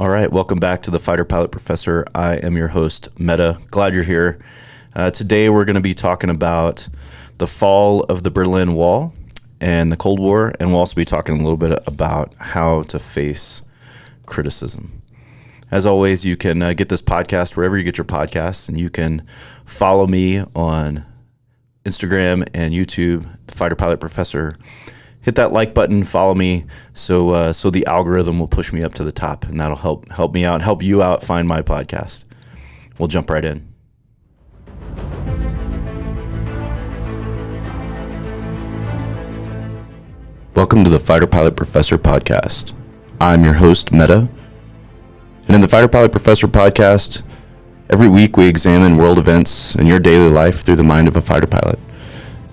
All right, welcome back to the Fighter Pilot Professor. I am your host, Meta. Glad you're here. Today we're going to be talking about the fall of the Berlin Wall and the Cold War, and we'll also be talking a little bit about how to face criticism. As always, you can get this podcast wherever you get your podcasts, and you can follow me on Instagram and YouTube, the Fighter Pilot Professor. Hit that like button, follow me, so the algorithm will push me up to the top, and that'll help me out, help you out find my podcast. We'll jump right in. Welcome to the Fighter Pilot Professor podcast. I'm your host, Meta, and in the Fighter Pilot Professor podcast, every week we examine world events and your daily life through the mind of a fighter pilot.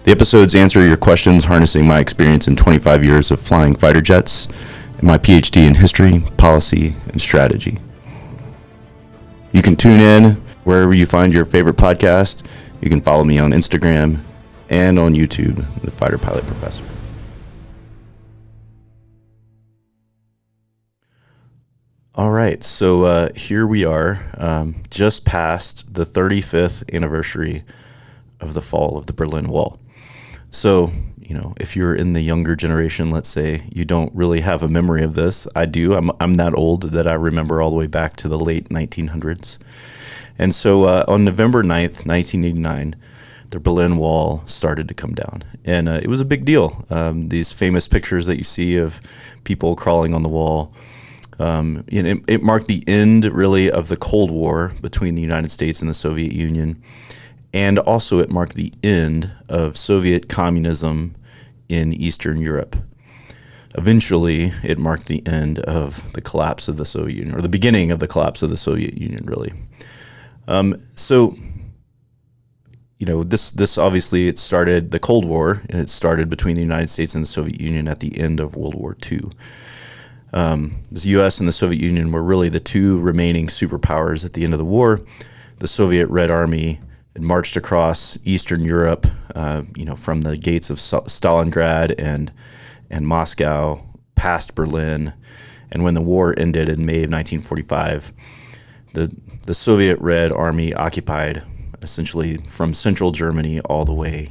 The episodes answer your questions, harnessing my experience in 25 years of flying fighter jets and my PhD in history, policy, and strategy. You can tune in wherever you find your favorite podcast. You can follow me on Instagram and on YouTube, the Fighter Pilot Professor. All right, so here we are, just past the 35th anniversary of the fall of the Berlin Wall. So, if you're in the younger generation, let's say, you don't really have a memory of this. I do. I'm that old that I remember all the way back to the late 1900s. And so on November 9th, 1989, the Berlin Wall started to come down. And it was a big deal. These famous pictures that you see of people crawling on the wall, it marked the end, really, of the Cold War between the United States and the Soviet Union. And also it marked the end of Soviet communism in Eastern Europe. Eventually, it marked the end of the collapse of the Soviet Union, or the beginning of the collapse of the Soviet Union, really. This obviously, it started, the Cold War, it started between the United States and the Soviet Union at the end of World War II. The U.S. and the Soviet Union were really the two remaining superpowers at the end of the war. The Soviet Red Army had marched across Eastern Europe, from the gates of Stalingrad and Moscow, past Berlin. And when the war ended in May of 1945, the Soviet Red Army occupied essentially from central Germany all the way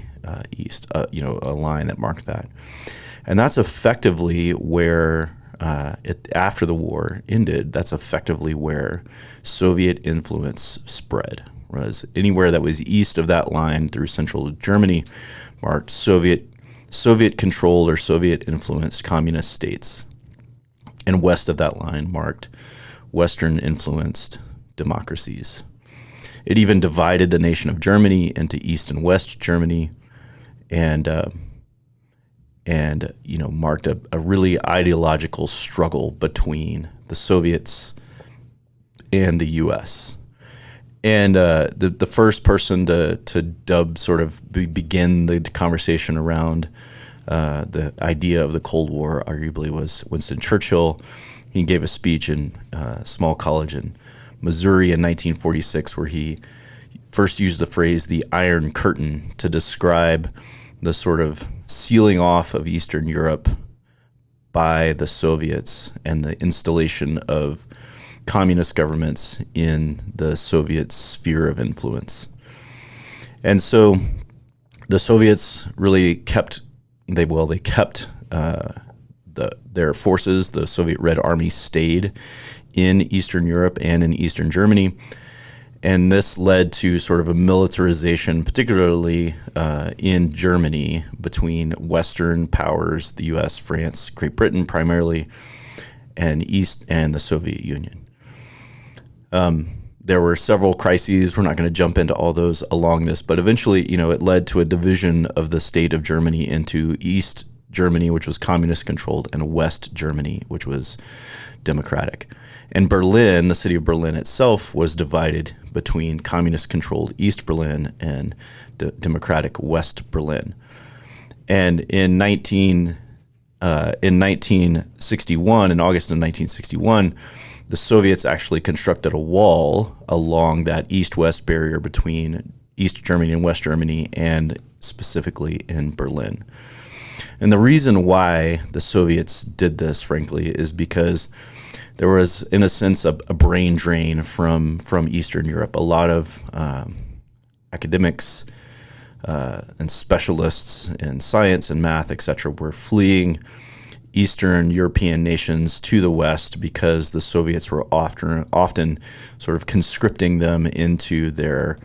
east, a line that marked that. And that's effectively where, after the war ended, that's effectively where Soviet influence spread. Whereas anywhere that was east of that line through central Germany marked Soviet-controlled or Soviet-influenced communist states. And west of that line marked Western-influenced democracies. It even divided the nation of Germany into East and West Germany, and marked a really ideological struggle between the Soviets and the U.S. And the first person to begin the conversation around the idea of the Cold War arguably was Winston Churchill. He gave a speech in a small college in Missouri in 1946 where he first used the phrase the Iron Curtain to describe the sort of sealing off of Eastern Europe by the Soviets and the installation of communist governments in the Soviet sphere of influence. And so the Soviets really kept their forces. The Soviet Red Army stayed in Eastern Europe and in Eastern Germany. And this led to sort of a militarization, particularly in Germany, between Western powers, the U.S., France, Great Britain primarily, and the Soviet Union. There were several crises. We're not going to jump into all those along this, but eventually, it led to a division of the state of Germany into East Germany, which was communist controlled, and West Germany, which was democratic. And Berlin, the city of Berlin itself, was divided between communist-controlled East Berlin and democratic West Berlin. And in August of 1961, the Soviets actually constructed a wall along that east-west barrier between East Germany and West Germany, and specifically in Berlin. And the reason why the Soviets did this, frankly, is because there was, in a sense, a brain drain from Eastern Europe. A lot of academics and specialists in science and math, etc., were fleeing Eastern European nations to the West because the Soviets were often sort of conscripting them into their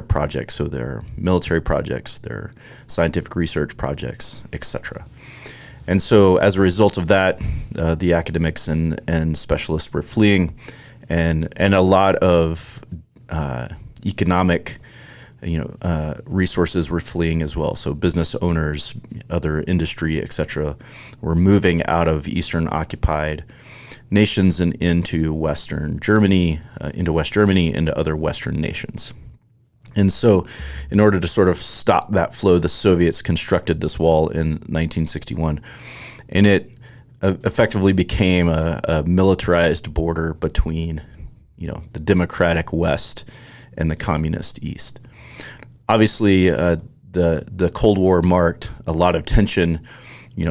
projects, so their military projects, their scientific research projects, etc. And so as a result of that, the academics and specialists were fleeing, and a lot of economic resources were fleeing as well. So business owners, other industry, etc., were moving out of Eastern occupied nations and into Western Germany, into West Germany, into other Western nations. And so in order to sort of stop that flow, the Soviets constructed this wall in 1961, and it effectively became a militarized border between, the democratic West and the communist East. Obviously, the Cold War marked a lot of tension,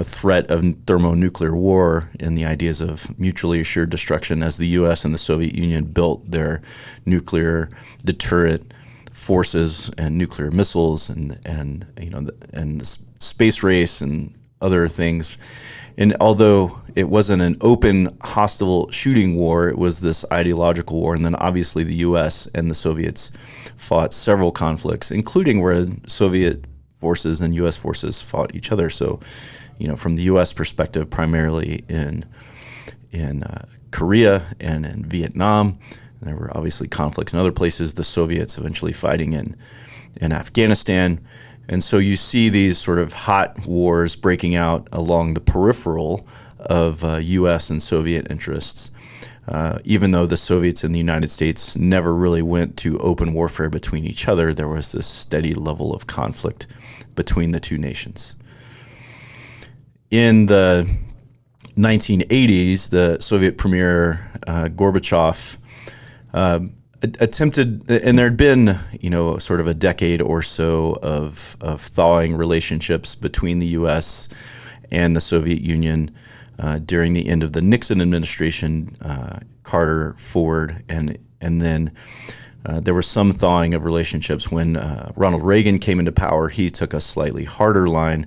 threat of thermonuclear war and the ideas of mutually assured destruction as the U.S. and the Soviet Union built their nuclear deterrent forces and nuclear missiles and the space race and other things. And although it wasn't an open hostile shooting war, it was this ideological war. And then obviously the U.S. and the Soviets fought several conflicts, including where Soviet forces and U.S. forces fought each other. So, from the U.S. perspective, primarily in Korea and in Vietnam. There were obviously conflicts in other places, the Soviets eventually fighting in Afghanistan. And so you see these sort of hot wars breaking out along the peripheral of U.S. and Soviet interests, even though the Soviets and the United States never really went to open warfare between each other. There was this steady level of conflict between the two nations. In the 1980s, the Soviet Premier Gorbachev attempted, and there had been, sort of a decade or so of thawing relationships between the U.S. and the Soviet Union during the end of the Nixon administration, Carter, Ford, and then there was some thawing of relationships when Ronald Reagan came into power. He took a slightly harder line,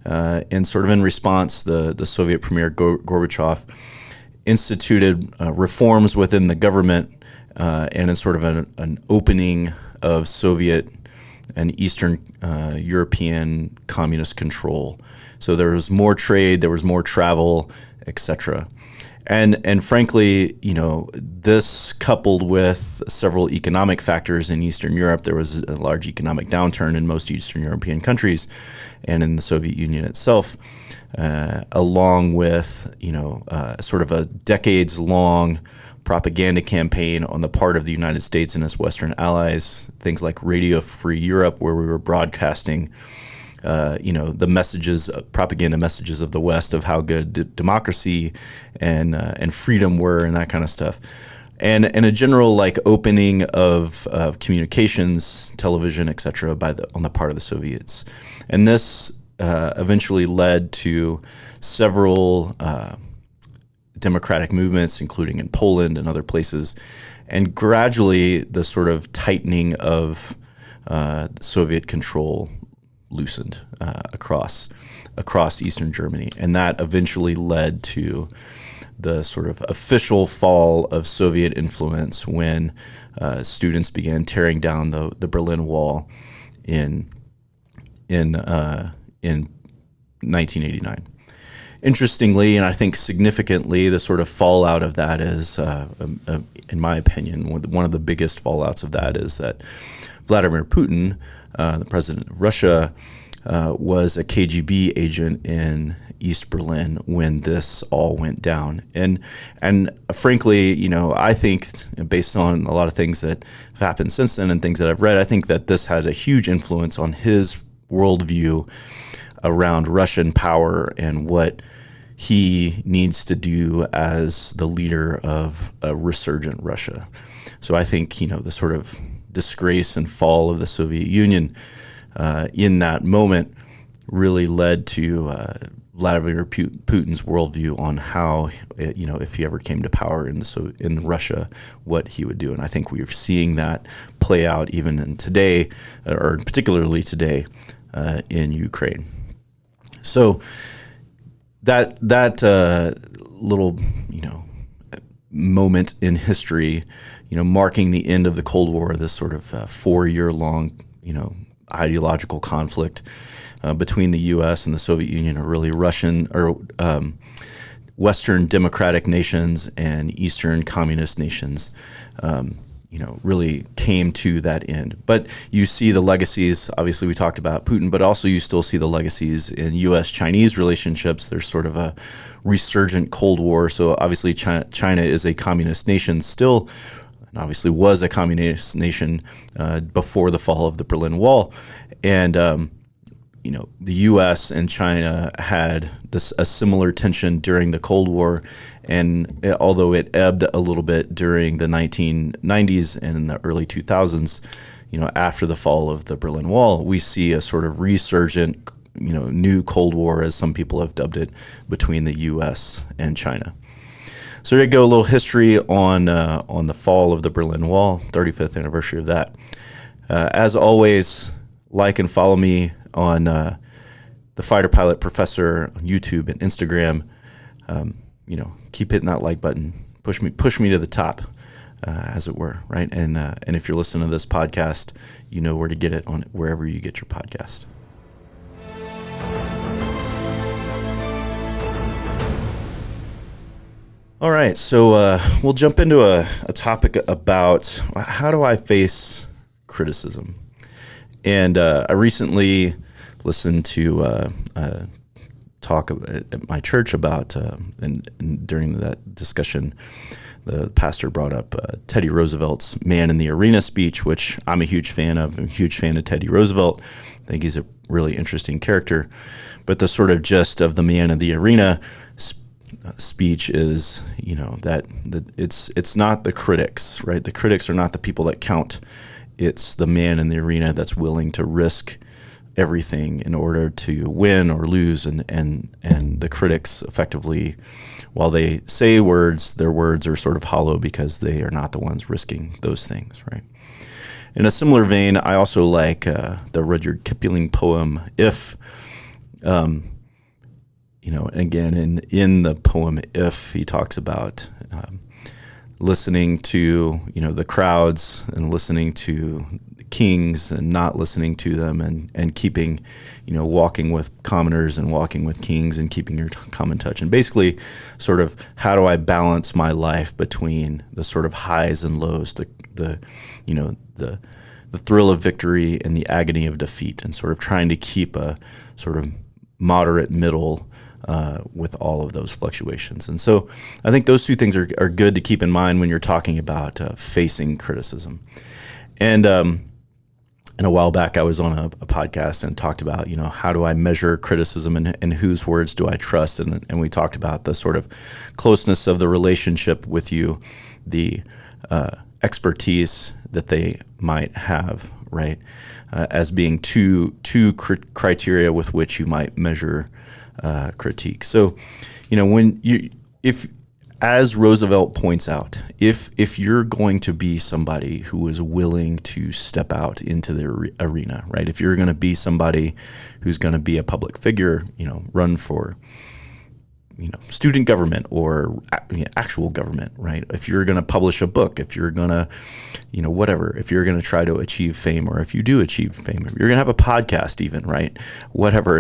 and sort of in response, the Soviet Premier Gorbachev instituted reforms within the government. And in sort of an opening of Soviet and Eastern European communist control. So there was more trade, there was more travel, etc. And frankly, this coupled with several economic factors in Eastern Europe, there was a large economic downturn in most Eastern European countries and in the Soviet Union itself, along with, sort of a decades-long propaganda campaign on the part of the United States and its Western allies, things like Radio Free Europe, where we were broadcasting, the messages, propaganda messages of the West of how good democracy and freedom were and that kind of stuff. And a general opening of communications, television, et cetera, on the part of the Soviets. And this eventually led to several democratic movements, including in Poland and other places, and gradually the sort of tightening of Soviet control loosened across Eastern Germany, and that eventually led to the sort of official fall of Soviet influence when students began tearing down the Berlin Wall in 1989. Interestingly, and I think significantly, the sort of fallout of that is, in my opinion, one of the biggest fallouts of that is that Vladimir Putin, the president of Russia, was a KGB agent in East Berlin when this all went down. And frankly, I think, based on a lot of things that have happened since then and things that I've read, I think that this had a huge influence on his worldview around Russian power and what he needs to do as the leader of a resurgent Russia. So I think, the sort of disgrace and fall of the Soviet Union in that moment really led to Vladimir Putin's worldview on how, if he ever came to power in Russia, what he would do. And I think we're seeing that play out even in today, or particularly today, in Ukraine. So that little, moment in history, marking the end of the Cold War, this sort of 4-year-long, ideological conflict between the U.S. and the Soviet Union, or really Russian or Western democratic nations and Eastern communist nations, really came to that end. But you see the legacies. Obviously, we talked about Putin, but also you still see the legacies in U.S.-Chinese relationships. There's sort of a resurgent Cold War. So obviously, China is a communist nation still, and obviously was a communist nation before the fall of the Berlin Wall. And the U.S. and China had a similar tension during the Cold War, and although it ebbed a little bit during the 1990s and in the early 2000s, after the fall of the Berlin Wall, we see a sort of resurgent, new Cold War, as some people have dubbed it, between the U.S. and China. So there you go, a little history on the fall of the Berlin Wall, 35th anniversary of that. As always, like and follow me on the Fighter Pilot Professor on YouTube and Instagram. Keep hitting that like button. Push me to the top, as it were, right? And if you're listening to this podcast, you know where to get it on wherever you get your podcast. All right, so we'll jump into a topic about how do I face criticism. And I recently listened to talk at my church about, and during that discussion, the pastor brought up Teddy Roosevelt's Man in the Arena speech, which I'm a huge fan of. I'm a huge fan of Teddy Roosevelt. I think he's a really interesting character. But the sort of gist of the Man in the Arena speech is, that it's not the critics, right? The critics are not the people that count. It's the man in the arena that's willing to risk everything in order to win or lose, and the critics effectively, while they say words, their words are sort of hollow because they are not the ones risking those things, right? In a similar vein, I also like the Rudyard Kipling poem "If." Again, in the poem "If," he talks about listening to the crowds and listening to kings and not listening to them, and keeping walking with commoners and walking with kings and keeping your common touch, and basically sort of how do I balance my life between the sort of highs and lows, the thrill of victory and the agony of defeat, and sort of trying to keep a sort of moderate middle with all of those fluctuations. And so I think those two things are good to keep in mind when you're talking about facing criticism. And a while back, I was on a podcast and talked about, how do I measure criticism, and whose words do I trust? And we talked about the sort of closeness of the relationship with you, the expertise that they might have, right? As being two criteria with which you might measure critique. So, as Roosevelt points out, if you're going to be somebody who is willing to step out into the arena, right? If you're going to be somebody who's going to be a public figure, run for, student government or actual government, right? If you're going to publish a book, if you're going to, whatever, if you're going to try to achieve fame, or if you do achieve fame, if you're going to have a podcast even, right? Whatever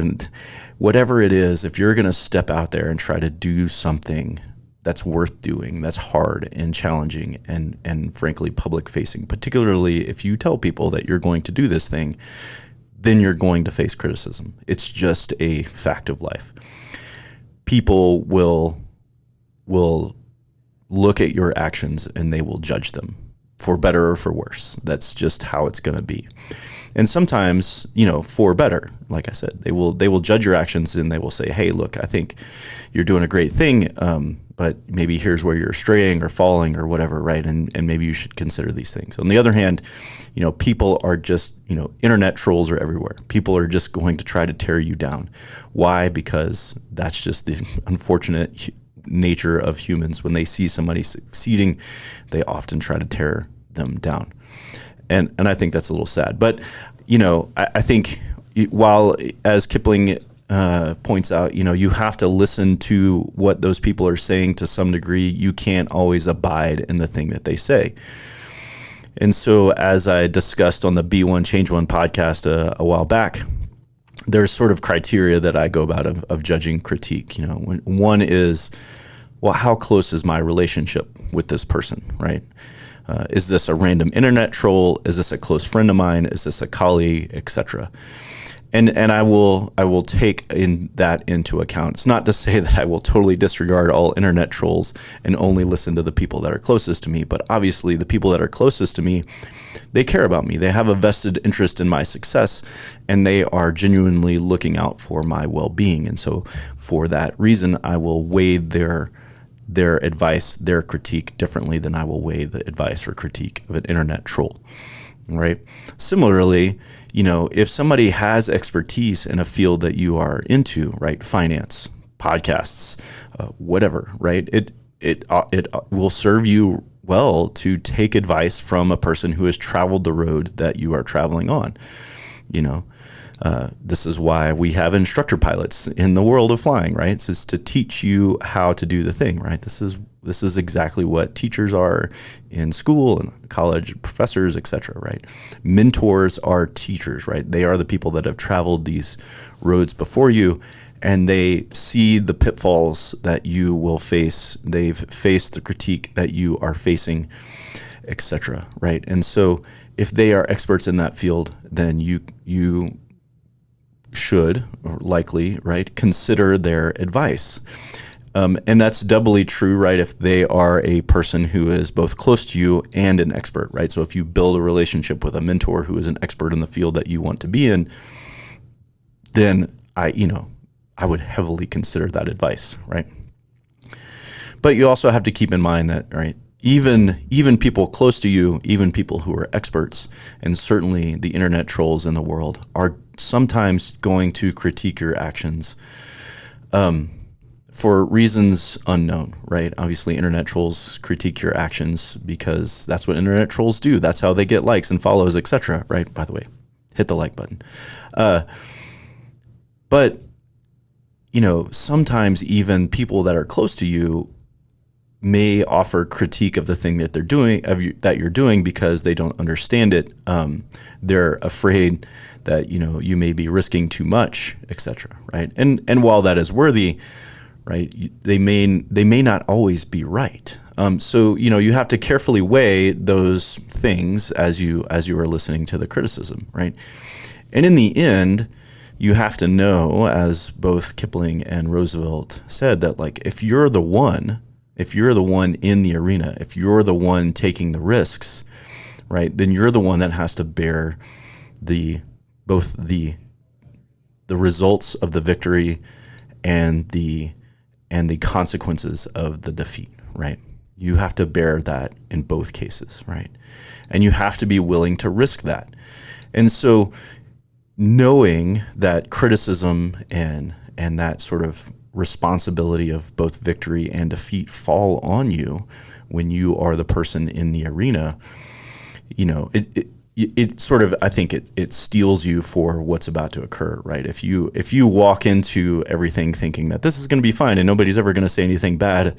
it is, if you're going to step out there and try to do something that's worth doing, that's hard and challenging and frankly public facing, particularly if you tell people that you're going to do this thing, then you're going to face criticism. It's just a fact of life. People will look at your actions and they will judge them, for better or for worse. That's just how it's going to be. And sometimes, for better, like I said, they will judge your actions, and they will say, hey, look, I think you're doing a great thing, but maybe here's where you're straying or falling or whatever, right? And maybe you should consider these things. On the other hand, people are just, internet trolls are everywhere. People are just going to try to tear you down. Why? Because that's just the unfortunate nature of humans. When they see somebody succeeding, they often try to tear them down. And I think that's a little sad. But, I think while, as Kipling points out, you have to listen to what those people are saying to some degree. You can't always abide in the thing that they say. And so, as I discussed on the Be One, Change One podcast a while back, there's sort of criteria that I go about of judging critique. One is, well, how close is my relationship with this person, right? Is this a random internet troll? Is this a close friend of mine? Is this a colleague, etc.? And I will take that into account. It's not to say that I will totally disregard all internet trolls and only listen to the people that are closest to me, but obviously the people that are closest to me, they care about me. They have a vested interest in my success, and they are genuinely looking out for my well-being. And so for that reason, I will weigh their advice, their critique differently than I will weigh the advice or critique of an internet troll, right? Similarly, if somebody has expertise in a field that you are into, right? Finance, podcasts, whatever, right? It will serve you well to take advice from a person who has traveled the road that you are traveling on. This is why we have instructor pilots in the world of flying, right? It's just to teach you how to do the thing, right? This is exactly what teachers are in school and college, professors, etc., right? Mentors are teachers, right? They are the people that have traveled these roads before you, and they see the pitfalls that you will face. They've faced the critique that you are facing, etc., right? And so if they are experts in that field, then you should, or likely, right, consider their advice. And that's doubly true, right, if they are a person who is both close to you and an expert, right? So if you build a relationship with a mentor who is an expert in the field that you want to be in, then I would heavily consider that advice, right? But you also have to keep in mind that, right, even people close to you, even people who are experts, and certainly the internet trolls in the world, are sometimes going to critique your actions for reasons unknown, right? Obviously, internet trolls critique your actions because that's what internet trolls do. That's how they get likes and follows, etc., right? By the way, hit the like button. But, sometimes even people that are close to you may offer critique of the thing that they're doing, that you're doing, because they don't understand it. They're afraid that you may be risking too much, etc. Right? And while that is worthy, right, they may not always be right. So you have to carefully weigh those things as you are listening to the criticism, right? And in the end, you have to know, as both Kipling and Roosevelt said, that like if you're the one in the arena, if you're the one taking the risks, right, then you're the one that has to bear both the results of the victory and the consequences of the defeat, right? You have to bear that in both cases, right? And you have to be willing to risk that. And so knowing that criticism and that sort of responsibility of both victory and defeat fall on you when you are the person in the arena, it sort of, I think it steels you for what's about to occur, right? If you walk into everything thinking that this is going to be fine and nobody's ever going to say anything bad,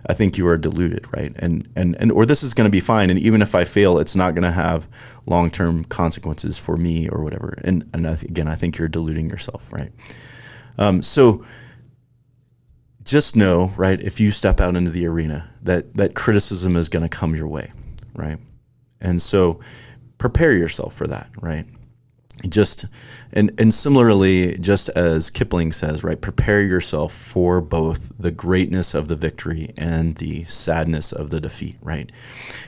I think you are deluded, right? And or this is going to be fine, and even if I fail, it's not going to have long-term consequences for me or whatever. And again, I think you're deluding yourself, right? So just know, right, if you step out into the arena, that criticism is going to come your way, right? And so prepare yourself for that, right? And similarly, just as Kipling says, right, prepare yourself for both the greatness of the victory and the sadness of the defeat, right?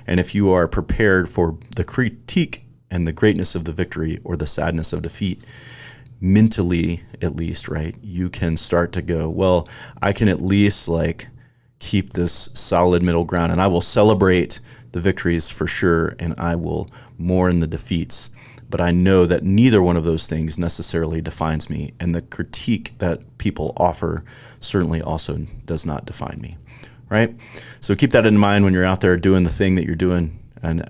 And if you are prepared for the critique and the greatness of the victory or the sadness of defeat, mentally at least, right, you can start to go, well, I can at least keep this solid middle ground, and I will celebrate the victories for sure, and I will mourn the defeats. But I know that neither one of those things necessarily defines me, and the critique that people offer certainly also does not define me, right? So keep that in mind when you're out there doing the thing that you're doing, and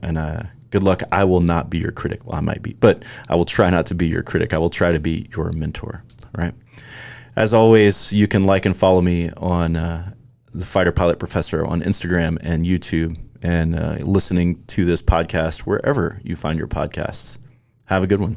good luck. I will not be your critic. Well, I might be, but I will try not to be your critic. I will try to be your mentor, right? As always, you can like and follow me on the Fighter Pilot Professor on Instagram and YouTube, and listening to this podcast wherever you find your podcasts. Have a good one.